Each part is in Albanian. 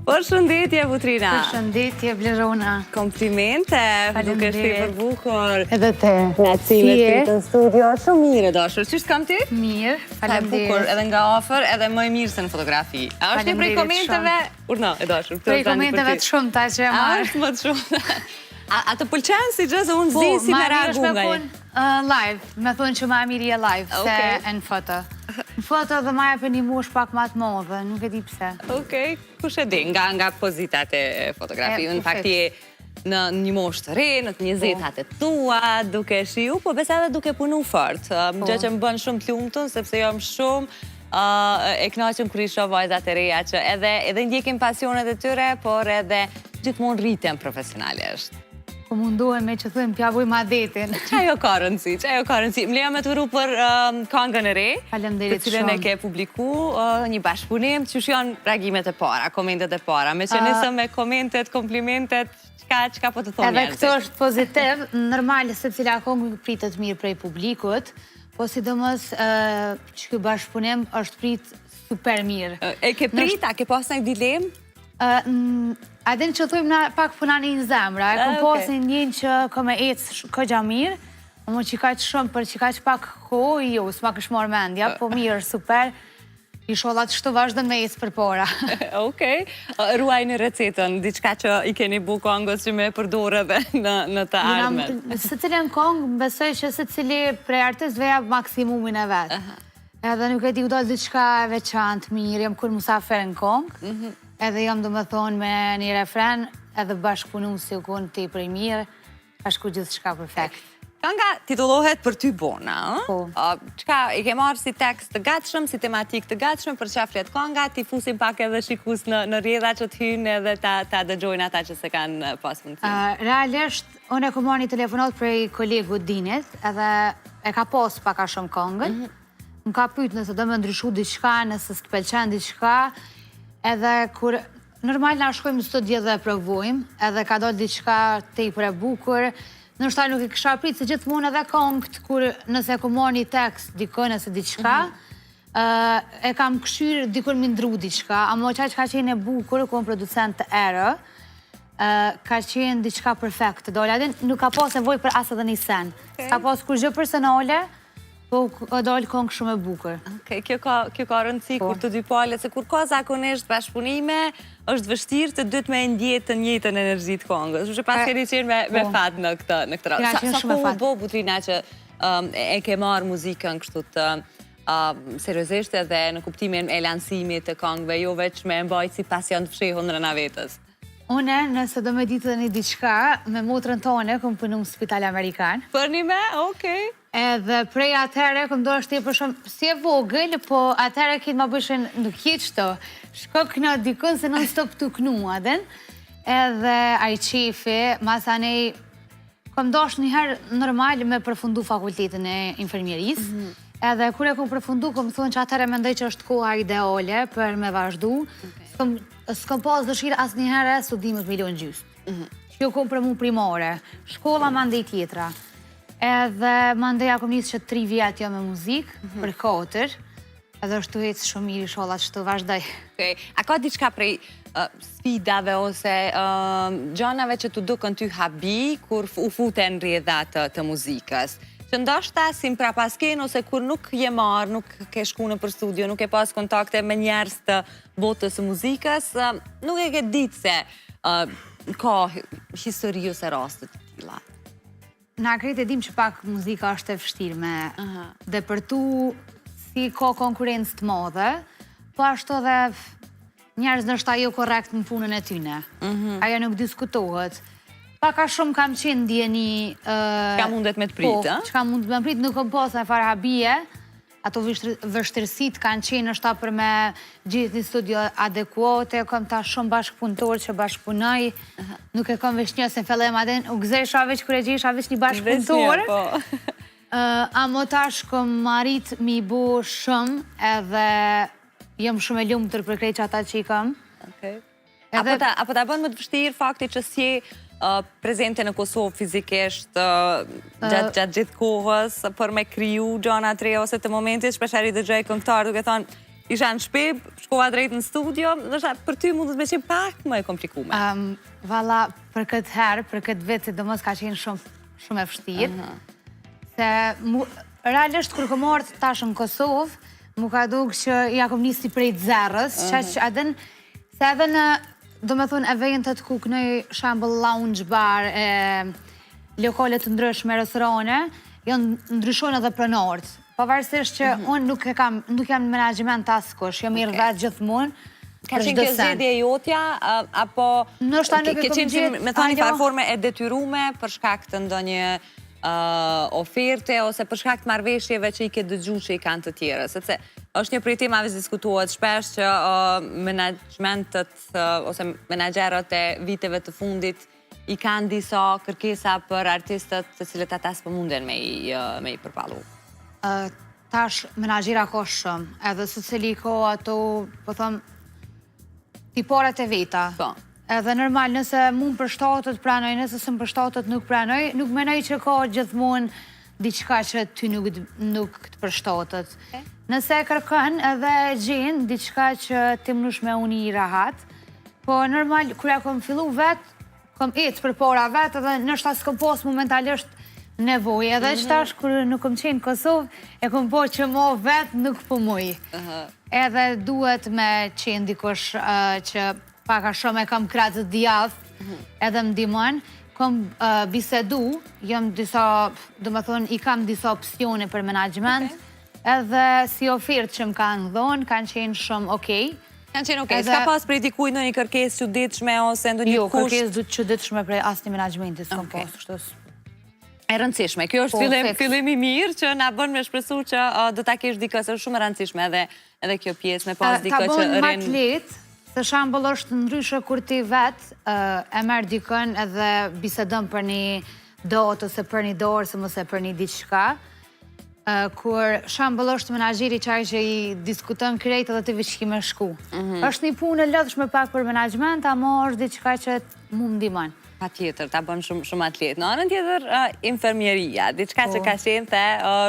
Përshëndetje, Butrina. Përshëndetje, Blerona. Komplimente, duke shti për bukur. Edhe te. Në cilët të në studio, shumë mire, dashur. Qështë kam ti? Mirë, faleminderit. Bukur, edhe nga ofër, edhe më mirë se në fotografi. A është një prej komenteve? Urna, e dashur. Prej komenteve të shumë ta që e marë. A është më të shumë. A të pëlqenë si gjë, se unë zi si me reagu nga e? Live, me thonë që ma mirë e live, se e në foto. Në foto dhe ma e për një mosh pak ma të modhe, nuk e di pse. Okej, kush e di, nga pozitat e fotografi, në fakti e në një mosh të re, në të 20-at e tua, duke shiu, po besa edhe duke punu fort. Gjë që më bën shumë të lumëtun, sepse jam shumë e knaqëm kër isho vajzat e reja, që edhe ndjekim pasionet e tyre, por edhe gjithmonë rritëm profesionalisht. Po mundohem me që thujem pja buj ma detin. Qa jo ka rëndësi, qa jo ka rëndësi. Më leja me të vëru për këngën e re, Faleminderit të cilën e ke publiku, një bashkëpunim, që janë reagimet e para, komentet e para. Me që nisëm me komentet, komplimentet, qka po të thonë njerëzit? Edhe këto është pozitiv, normal se cila këngë pritet mirë prej publikut, po sidomos që kjo bashkëpunim është prit super mirë. E ke prit, a ke pas një dilem? Adin që thujmë na pak puna një zemra, e kom posin njën që kom e ecë këgja mirë, më që ka që shumë për që ka që pak ko, jo, s'ma kësh morë mendja, po mirë, super, i sholat që të vazhdo me ecë për pora. Okej, ruaj një recetën, diçka që i keni bu kongës që me përdore dhe në të ardhmen. Se cilën kongë, besoj që se cili prej artistëve ja maksimumin e vetë. Edhe nuk e di u dojë diçka veçantë mirë, jam kur musafer në kongë, edhe jam do me thonë me një refren, edhe bashkëpunu si u konë të i prej mirë, ashku gjithë shka perfekt. Kënga titullohet Për ty bona, Po. Qka i ke marrë si tekst të gatshëm, si tematik të gatshëm, për qa flet kënga, ti fusim pak edhe shikus në rjedha që të hynë edhe ta dëgjojnë ata që se kanë pas mundësim. Realisht, unë e ku marrë një telefonat prej kolegu Dinit, edhe e ka pos paka shumë këngën, më ka pytë nëse do me ndryshu diçka, nëse s'të pëlqen diçka, edhe kur normal na shkojmë në studio dhe provojmë, edhe ka do diçka te i për e bukur, nështë nuk i kësha pritë, se gjithmonë edhe këngët, kur nëse ku marrë një tekst dikën nëse diçka, e kam këshyrë dikën më ndru diçka, amo qaj që ka qenë e bukur, ku në producent të erë, ka qenë diçka perfekt, dole, adin nuk ka pas nevoj për asë edhe një sen, ka pas kur gjë personale, po dole këngë shumë e bukur. Kjo ka rëndësi kur të dy pale, se kur ka zakonisht bashkëpunime, është vështirë të dytë me ndjetë të njëjtën energjit këngës. Që pas keni qenë me fat në këtë rrë. Sa ku bo, Butrina, që e ke marë muzikën kështu të seriosisht edhe në kuptimin e lansimit të këngëve, jo veç me mbajt si pasion të fshehun në rëna vetës? Une, nëse do me ditë dhe një diçka, me motrën tone, këm punu në Spital Amerikan. Për një me? Okej. Edhe prej atëherë, këm do është për shumë, si e vogël, po atëherë kitë ma bëshën nuk jetë qëto. Shko këna dikën se non stop të kënu adhen. Edhe a i qefi, masa nej, këm do është njëherë normal me përfundu fakultetin e infermjerisë. Edhe kur e këm përfundu, këm thonë që atëherë me ndoj që është koha ideale për me vazhdu. S'këm pas dëshirë asë njëherë studimet milion gjysë. Që jo kom për mu primare, shkolla ma ndej tjetra. Edhe ma ndeja kom njësë që 3 vjetë jo me muzikë, për 4, edhe është të hecë shumë mirë i sholat që të vazhdoj. A ka diçka prej sfidave ose gjanave që të dukën ty habi kur u futen rjedhat të muzikës? Që ndoshta si më prapasken ose kur nuk je marë, nuk ke shku në për studio, nuk ke pas kontakte me njerës të botës të muzikës, nuk e ke ditë se ka histori ose rastet të tila. Na krejt e dim që pak muzika është e vështirë me dhe për tu si ka konkurencë të madhe, po ashtu edhe njerëz nështë ajo korekt në punën e tyne. Ajo nuk diskutohet. Paka shumë kam qenë ndjeni... Ka mundet me të pritë, Po, që ka mundet me të pritë, nuk kom posa e farë habije, ato vështërësit kanë qenë është ta për me gjithë një studio adekuate, kom ta shumë bashkëpunëtor që bashkëpunoj, nuk e kom veç një se në fellem adin, u gëzesha veç kër e gjitha veç një bashkëpunëtor. Amo tash kom marit mi bo shumë edhe jam shumë e lumë tërë për krejt që ata që i kam. Apo ta bënë më të vështirë fakti që si prezente në Kosovë fizikisht gjatë gjithë kohës për me kriju gjana të reja ose të momentit, shpeshari dhe gjej këngëtar duke thonë isha në shpib, shkova drejt në studio, nështë për ty mundet me qenë pak më e komplikume. Valla, për këtë herë, për këtë vetë, sidomos ka qenë shumë e vështirë. Se, realisht, kur kom orë tash në Kosovë, mu ka dukë që ja kom nisi prej zerës, që adën, se edhe në, do me thunë, eventet ku kënoj shambëll lounge bar, lokale të ndryshme, restorane, janë ndryshojnë edhe pronorët. Pavarësisht që unë nuk jam në menaxhiment askush, jam mirë vetë gjithmonë. Ka qenë kjo zgjedhje jotja, apo ke qenë me thoni farforme e detyrume për shkak të ndonjë oferte ose për shkak të marrëveshjeve që i ke dëgju që i kanë të tjerë, sepse është një prej temave që diskutohet shpesh që menaxhmentet ose menaxherët e viteve të fundit i kanë disa kërkesa për artistët të cilët ata s'po munden me i përballu. Tash menaxhira ka shumë, edhe se cili ko ato, po thëmë, tiparet e veta. Edhe normal, nëse mund përshtatët pranoj, nëse së më përshtatët nuk pranoj, nuk menoj që ka gjithmonë diçka që ty nuk të përshtatët. Nëse kërkën edhe gjenë diçka që ti mënush me uni i rahat, po normal, kërja kom fillu vetë, kom ecë për para vetë, edhe nështë asë kom posë momentalisht nevoj, edhe qëtash kërë nuk kom qenë Kosovë, e kom po që mo vetë nuk po muj. Edhe duhet me qenë dikush që paka shumë e kam kratë djathë, edhe më dimon, kom bisedu, jam disa, do më thonë, i kam disa opcione për menaxhiment, edhe si ofertë që më kanë dhonë, kanë qenë shumë okej. Kanë qenë okej, s'ka pas prej dikuj në një kërkesë çuditshme ose ndonjë kusht? Jo, kërkesë çuditshme prej asnjë menaxhimenti s'kom pas, kështu. E rëndësishme, kjo është fillim i mirë që na bën me shpresu që do ta kesh dikë, se është shumë e rëndësishme edhe kjo pjesë me pas dikë që ta bën ma të lehtë, se shembull është ndryshe kur ti vetë e merr dikën edhe bisedon për një datë ose për një dorë ose mos e për një diçka. Kur shembull është menaxheri që i diskuton krejt edhe ti veç ki me shku. Është një punë e lodhshme pak për menaxhiment, ama është diçka që mu më ndihmon. Pa tjetër, ta bën shumë atlet. Në anën tjetër, infermieria, diçka që ka qenë the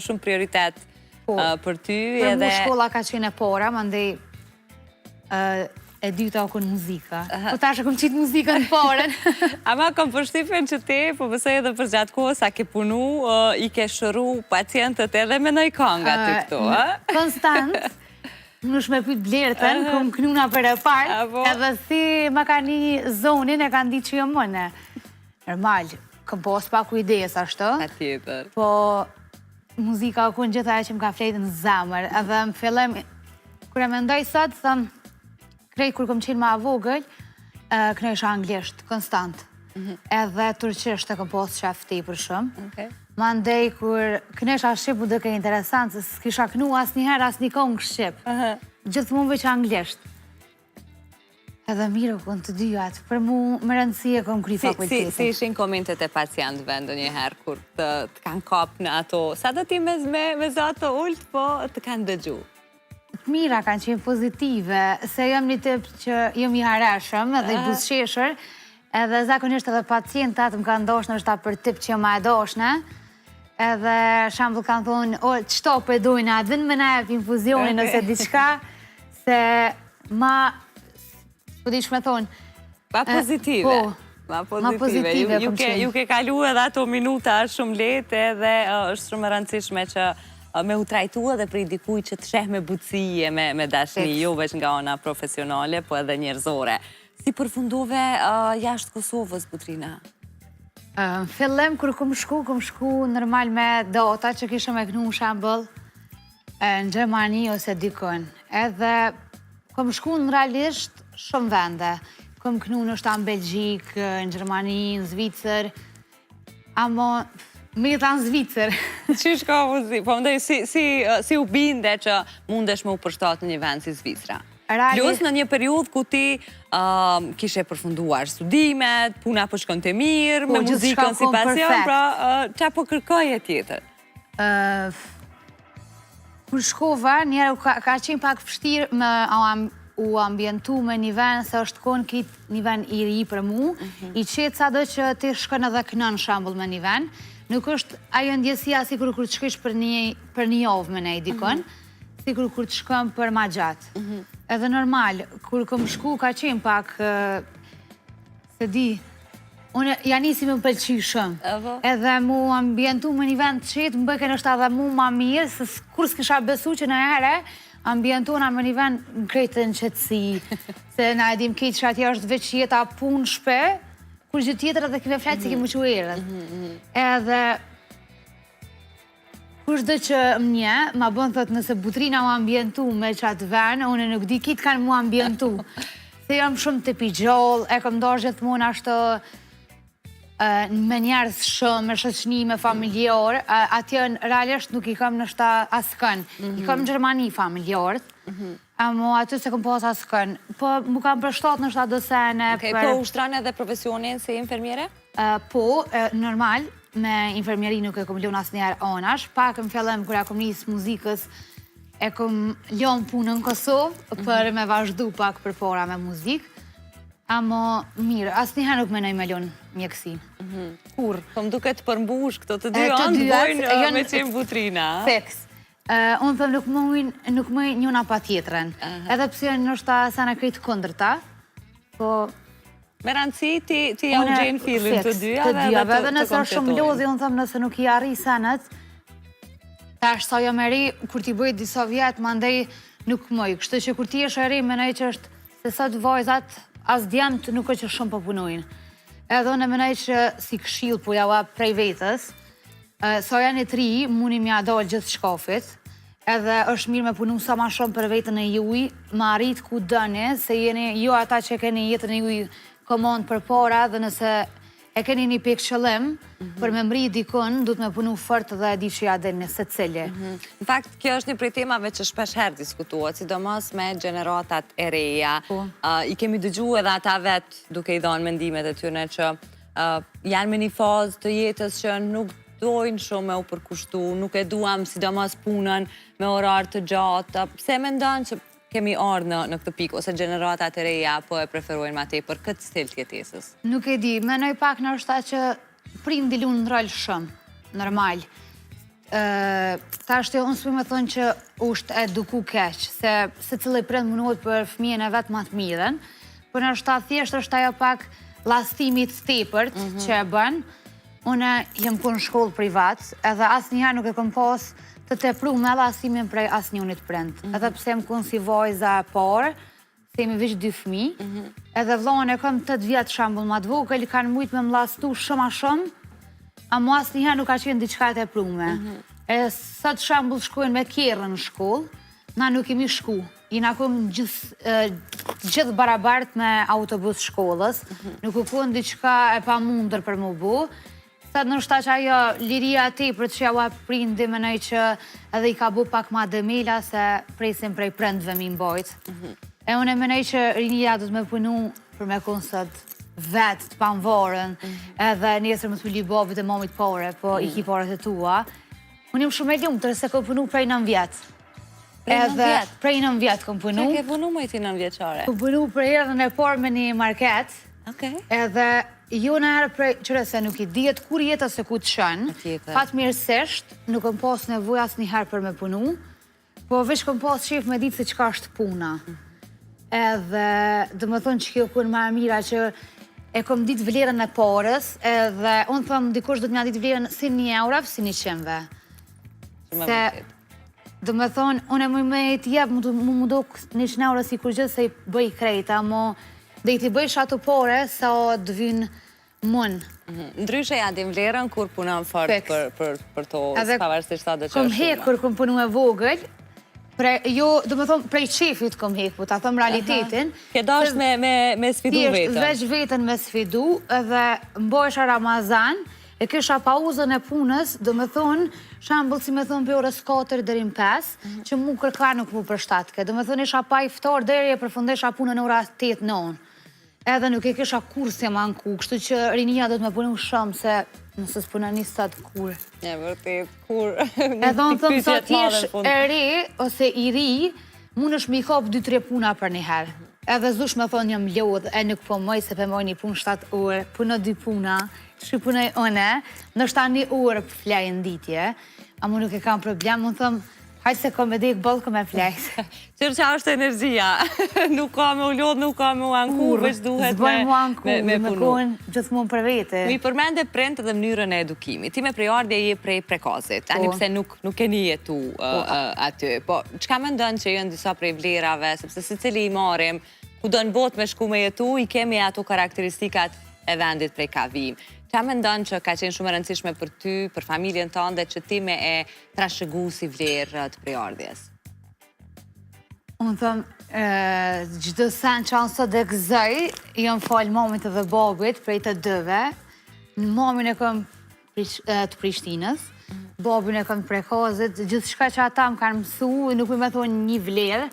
shumë prioritet për ty. Për mu shkolla ka qenë e para, mandej e dyta o kënë muzika. Po tash e kom qitë muzikën në parën. Ama kom përshtypjen që ti, po besoj edhe për gjatë kohës, sa ke punu, i ke shëru pacientët edhe me nëj kanga ty këtu, Konstant. Nush me pyt Blertën, kom knuna për e parë, edhe si ma ka një zonin e ka ndi që jo mëne. Normal, kom pos pa kujdes ashtë, po muzika o kënë gjitha e që më ka flejtë në zamër, edhe më fillem, kër e me ndoj sot, thëm, krejt kër kom qenë ma vogël, kënojsh anglisht, konstant. Edhe turqisht e kom pos qefti për shumë. Ma ndej kër kënesha Shqipu dhe ke interesant, se s'kisha kënu as njëherë, as një kongë Shqip. Gjithë mund veç anglisht. Edhe miro kënë të dyjat, për mu më rëndësi e kom kry fakultetin. Si ishin komentet e pacientëve ndë njëherë, kur të kanë kap në ato, sa do ti me zotë ullët, po të kanë dëgju? Të mira kanë qenë pozitive, se jam një tip që jam i hareshëm edhe i buzqeshër, edhe zakonisht edhe pacientat më kanë doshnë është ta për tip që ma e doshnë, edhe shambull kanë thonë, o, qëto për dojnë, a dhënë me na e për infuzionin ose diqka, se ma, po di shme thonë. Ma pozitive. Ma pozitive, kom qenë. Ju ke kalu edhe ato minuta shumë lete edhe është shumë rëndësishme që me u trajtu edhe për i dikuj që të sheh me butësie, me dashni, jo veç nga ona profesionale, po edhe njerëzore. Si përfundove jashtë Kosovës, Butrina? Fillim, kër kom shku normal me data që kishëm e kënu shembull në Gjermani ose dikën. Edhe kom shku në realisht shumë vende. Kom kënu në shta në Belgjik, në Gjermani, në Zvicër, amo me ta në Zvicër. Qysh ka muzik? Po mdoj, si u binde që mundesh me u përshtat në një vend si Zvicra? Plus në një periud ku ti kishe përfunduar studimet, puna po shkon të mirë, me muzikën si pasion, pra qa po kërkoj e tjetër? Kër shkova, njerë ka qenë pak fështirë me u ambientu me një vend, se është konë kitë një vend i ri për mu, i qetë sa do që ti shkën edhe kënën shambull me një vend, nuk është ajo ndjesia si kërë të shkish për një javë me ne i dikon, si kur të shkëm për ma gjatë. Edhe normal, kur këm shku ka qenë pak, se di, unë janë nisi me më pëlqy shumë. Edhe mu ambientu me një vend të qitë, më bëjke nështë edhe mu ma mirë, se kur s'kisha besu që në ere, ambientuna me një vend në krejtë në qëtësi, se na edhim kitë që atje është veç jeta punë shpe, kur gjithë tjetër edhe kime fletë si kime që uerët. Edhe, kush dhe që më ma bënë thot nëse butrina mu ambientu me qatë venë, unë nuk di kitë kanë mu ambientu. Se jam shumë të pigjol, e kom dorë gjithmonë ashtë me njerës shumë, me shëqni, me familjarë, atje realisht nuk i kam nështë askën. I kam në Gjermani familjarët, amo aty se kom pas askën. Po mu kam përshtat nështë dosene. Po ushtranë edhe profesionin si infermjere? Po, normal, me infermjeri nuk e kom lënë asë njerë anash, pak më fjallëm kër e kom njësë muzikës, e kom lënë punën në Kosovë, për me vazhdu pak për para me muzikë. Amo mirë, asë njëherë nuk menoj me lënë mjekësi. Kur? Po më duke të përmbush këto të dy anë të bojnë me qenë butrina. Feks. Unë thëm nuk mëj njëna pa tjetërën. Edhe pësë nështë sa në krejtë këndërta, po... Me rëndësi ti ja u gjenë filin të dyja dhe të kompletojnë. Dhe nëse është shumë lodhi, unë thëm nëse nuk i arri senet, ta është sa jo me ri, kur ti bëjt disa vjetë, ma ndej nuk mëj. Kështë që kur ti është e ri, menoj që është se sot vojzat, as djemët nuk është që shumë përpunojnë. Edhe unë menoj që si këshill po jaua prej vetës, sa janë e tri, muni mja dollë gjithë shkafit, edhe është mirë me punu sa ma shumë për vetën e juj, ma arrit ku dëni, se jeni jo ata që keni jetën e juj komand për para, dhe nëse e keni një pek qëllim, për me mri dikun, du të me punu fort dhe di që ja dhe nëse cili. Në fakt, kjo është një prej temave që shpesh herë diskutuat, sidomos me generatat e reja. I kemi dëgju edhe ata vetë duke i dhonë mendimet e tyre që janë me një fazë të jetës që nuk dojnë shumë me u përkushtu, nuk e duam sidomos punën me orar të gjatë. Pse me ndonë që kemi ardhë në këtë pikë, ose generatat e reja po e preferojnë ma te për këtë stil të jetesës? Nuk e di, menoj pak në është ta që prindi lunë në rëllë shumë, normal. Ta është unë s'pu me thonë që është eduku keqë, se cilë i prindë mënohet për fëmijën e vetë ma të mirën, për në është ta thjeshtë është ajo pak lastimit stepërt që e bënë. Une jem ku në shkollë privat, edhe asë njëherë nuk e kom pas të tepru me lasimin prej asë njënit prind. Edhe pse më kun si vajza parë, se jemi vishë 2 fëmi, edhe vllon e kom 8 vjetë shambull ma të vogël, kanë mujtë me më lastu shumë a shumë, a mu asë njëherë nuk ka qenë diçka e teprume. E sot shambull shkojnë me kjerën në shkollë, na nuk imi shku. Jina kom gjithë barabart me autobus shkollës, nuk u kun diçka e pa mundër për mu bu. Sa në shta që ajo liria ti për të që ja prindi menoj që edhe i ka bu pak ma dëmila se presim prej prendve mi mbojt. E unë e menoj që rinia du të me punu për me konsët vetë të panvorën edhe njësër më të pili bobit e momit pare, po i ki pare të tua. Unë jem shumë e ljumë tërse kom punu prej 9 vjetë. Prej 9 vjetë kom punu. Që ke punu më i ti 9 vjeqare? Kom punu prej erën e por me një market. Edhe jo në herë prej qëre se nuk i djetë kur jetë se ku të shënë, fatë mirësisht, nuk kom pas nevoj asë një herë për me punu, po veç kom pas shif me ditë se qka është puna. Edhe dhe më thonë që kjo kun ma mira që e kom ditë vlerën e parës, edhe unë thëmë dikush do të mja ditë vlerën si 1 eurave, si 100-ve. Se dhe më thonë, unë e me të jebë mu do 100 euro si kur gjithë se i bëj krejta, mo dhe i t'i bëjsh ato pare sa të vynë mund. Ndryshe ja dim vlerën kur punon fort për to, pavarësisht sa do që është shumë. Kom hekur kur punu e vogël, jo, do me thonë, prej qefit kom hekur, ta thëmë realitetin. Ke dasht me sfidu vetën? Veç vetën me sfidu, edhe mbojsha Ramazan, e kisha pauzën e punës, do me thonë, shambull si me thonë për orës 4 dherim 5, që mu kërka nuk mu përshtatke. Do me thonë isha pa iftar deri e përfundesha punën ora 8-9. Edhe nuk e kisha kur se ma në ku, kështu që rinia do të me punu shumë se nëse s'puna një sëtë kur. E vërtet, kur. Edhe në thëmë sa t'jesh e ri, ose i ri, mund është mi kap 2-3 puna për një herë. Edhe zush me thonë jam lodh, e nuk po mëj se për mëj një punë 7 orë, punë 2 puna, që punoj one, nështë ta 1 orë për flajë në ditje, a mu nuk e kam problem, më thëmë, Hajtë se kom e dik bëllë kom e flejtë. Qërë qa është energjia, nuk ka me u lodhë, nuk ka me u anku, veç duhet Zboj mu anku, me me punu. konë gjithmonë për vete. Mi përmende print dhe mënyrën e edukimit. Ti me prejardje je prej Prekazit, ani pse nuk e një jetu aty. Po, qka me ndonë që jënë disa prej vlerave, sepse si cili i marim, ku do në bot me shku me jetu, i kemi ato karakteristikat e vendit prej ka vim. Qa me ndonë që ka qenë shumë e rëndësishme për ty, për familjen tënde, që ti me e trashëgu si vlerë të prejardjes? Unë thëmë, gjithë sen që anë sot dhe gëzoj, jam falë mamit dhe babit prej të dëve. Në mamin e kom të Prishtinës, babin e kom të Prekazit, gjithë shka që ata më kanë mësu, nuk me thonë një vlerë,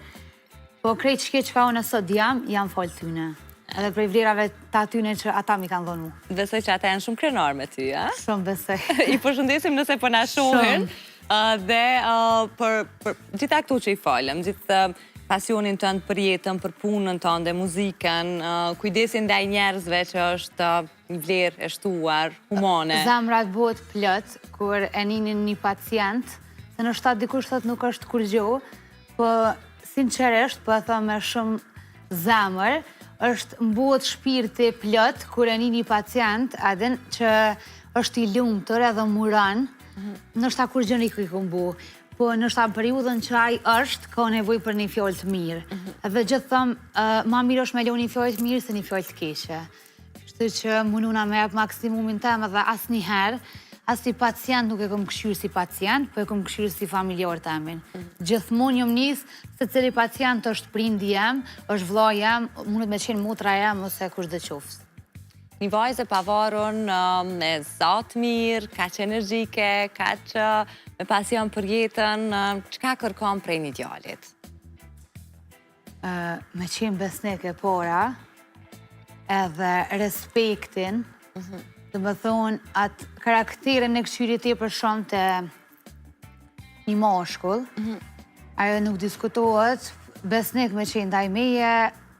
po krejt shke që ka unë sot jam falë tyne. Edhe prej vlerave të atyne që ata mi kanë dhonu. Besoj që ata janë shumë krenar me ty, a? Shumë besoj. I përshëndesim nëse po na shohin. Dhe për gjitha këtu që i falem, gjithë pasionin tënd për jetën, për punën tënde, muzikën, kujdesin ndaj njerëzve që është një vlerë e shtuar, humane. Zemrat bëhet plot, kur e ninin një pacient, se në shtatë dikush thot nuk është kur gjo, po sinqeresht, po e thëmë me shumë zemër, është mbëhet shpirti plot, kur e një pacient, adin që është i lumtur edhe muran, nështë kur gjën i këmbu, po nështë periudhën që ai është, ka nevoj për një fjallë të mirë. Edhe gjithë thëmë, ma mirë është me lo një fjallë të mirë se një fjallë të keqe. Kështu që mununa me e maksimumin temë dhe asë njëherë, asë si pacient nuk e kom këshyrë si pacient, po e kom këshyrë si familjar të amin. Gjithmonë jom njësë se cili pacient është prindi jem, është vlla jem, mundet me qenë motra jem ose kush dhe qofës. Një vajzë e pavarun me zatë mirë, ka që energjike, ka që me pasion për jetën, qka kërkom prej një djallit? Me qenë besnik e pora, edhe respektin, dhe më thonë atë karakterin e këshyrit e për shumë të një mashkull. Ajo nuk diskutohet, besnik me qenë daj meje.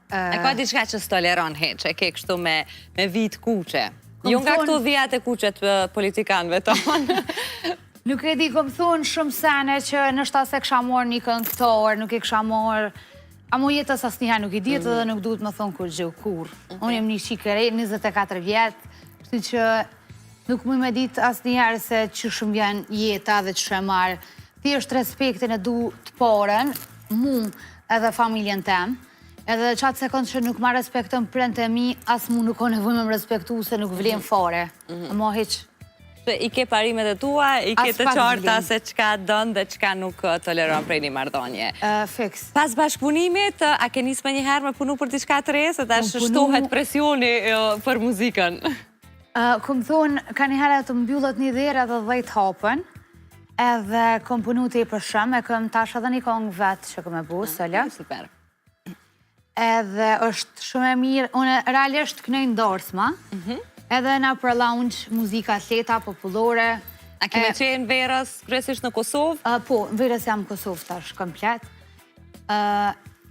E ka diçka që s'toleron heq, e ke kështu me vit kuqe. Jo nga këtu dhijat e kuqet politikanëve tonë. Nuk e di, kom thonë shumë sene që nështë se kësha morë një këngëtar, nuk e kësha morë. A mu jetës asë njëherë nuk i ditë dhe nuk duhet më thonë kur gjë, kur. Unë jem një shikëre, 24 vjetë, kështu që nuk mu me ditë asë njëherë se që shumë vjen jeta dhe që shumë marë. Ti është respektin e du të porën, mu edhe familjen tem, edhe qatë sekundë që nuk ma respektën prënë të mi, asë mu nuk o nevoj me më respektu se nuk vlen fare. Mo heq. I ke parimet e tua, i ke të qarta se qka dënë dhe qka nuk toleron prej një mardonje. Fix. Pas bashkëpunimit, a ke nisë me njëherë me punu për diçka të resë, dhe shtohet presioni për muzikën? Kom thonë, ka njëherë të mbyllët një dherë edhe 10 hapën, edhe kom punu të i për shumë, e kom tash edhe një kongë vetë që kom e bu, sëllë. Super. Edhe është shumë e mirë, unë realisht kënoj ndorsma, edhe na për lounge, muzika leta, popullore. A kime qenë verës kryesisht në Kosovë? Po, në verës jam në Kosovë tash, komplet.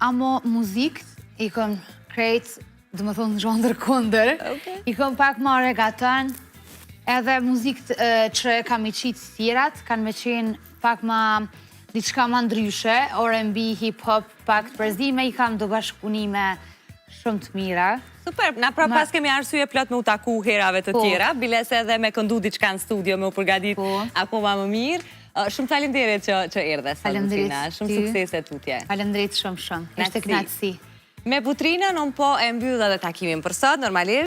Amo muzikt, i kom krejt, dhe më thonë në zhondër kunder, i kom pak ma regaton, edhe muzikt që kam i qitë tjerat, kanë me qenë pak ma diçka ma ndryshe, R&B, hip-hop, pak të përzime, i kam do bashkëpunime shumë të mira. Super, na pra pas kemi arsye plot me u taku herave të tjera, biles edhe me këndu diçka në studio, me u përgadit akoma më mirë. Shumë falenderit që erdhe, Salutina. Shumë suksese tutje. Falenderit shumë. Ishte knatësi. Me Butrinën, unë po e mbyll edhe takimin për sot, normalisht.